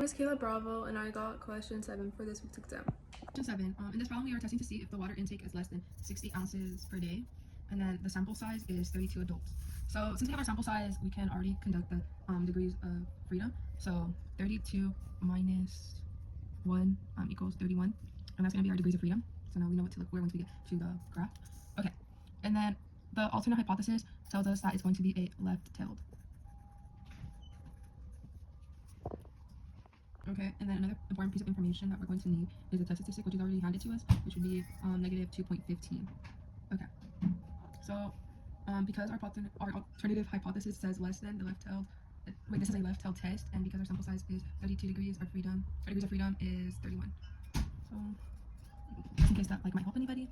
My name is Kayla Bravo, and I got question 7 for this week's exam. Question 7. In this problem, we are testing to see if the water intake is less than 60 ounces per day, and then the sample size is 32 adults. So since we have our sample size, we can already conduct the degrees of freedom. So 32 minus 1 equals 31, and that's going to be our degrees of freedom. So now we know what to look for once we get to the graph. Okay, and then the alternate hypothesis tells us that it's going to be a left-tailed. Okay, and then another important piece of information that we're going to need is the test statistic, which is already handed to us, which would be negative 2.15. Okay, so because our alternative hypothesis says less than the left-tailed, this is a left-tailed test, and because our sample size is 32 degrees, our degrees of freedom is 31. So just in case that might help anybody.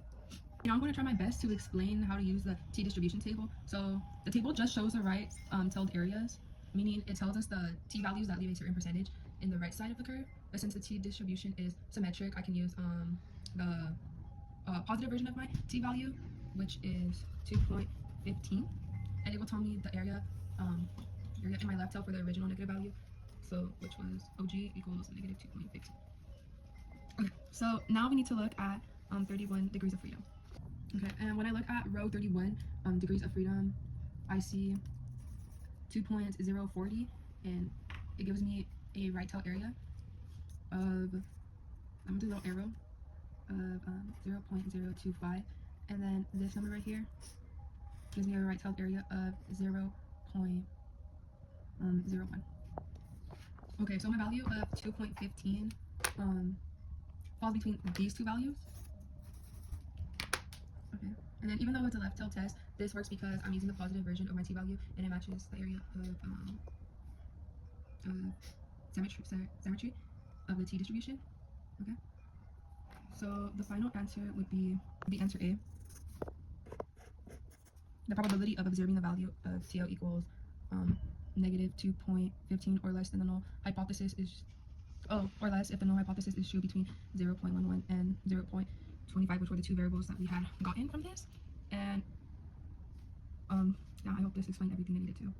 Now I'm going to try my best to explain how to use the t-distribution table. So the table just shows the right-tailed areas, meaning it tells us the t-values that leave a certain percentage in the right side of the curve. But since the t-distribution is symmetric, I can use the positive version of my t-value, which is 2.15, and it will tell me the area in my left tail for the original negative value, so which was OG equals negative 2.15. Okay, so now we need to look at 31 degrees of freedom. Okay, and when I look at row 31 degrees of freedom, I see 2.040, and it gives me a right tail area of, I'm gonna do a little arrow of 0.025, and then this number right here gives me a right tail area of 0.01. Okay, so my value of 2.15 falls between these two values. Okay, and then even though it's a left tail test, this works because I'm using the positive version of my t-value, and it matches the area of symmetry of the t-distribution. Okay, so the final answer would be answer A. The probability of observing the value of TL equals negative 2.15 or less than the null hypothesis is, or less if the null hypothesis is true between 0.11 and 0.25, which were the two variables that we had gotten from this. And yeah, I hope this explained everything I needed to.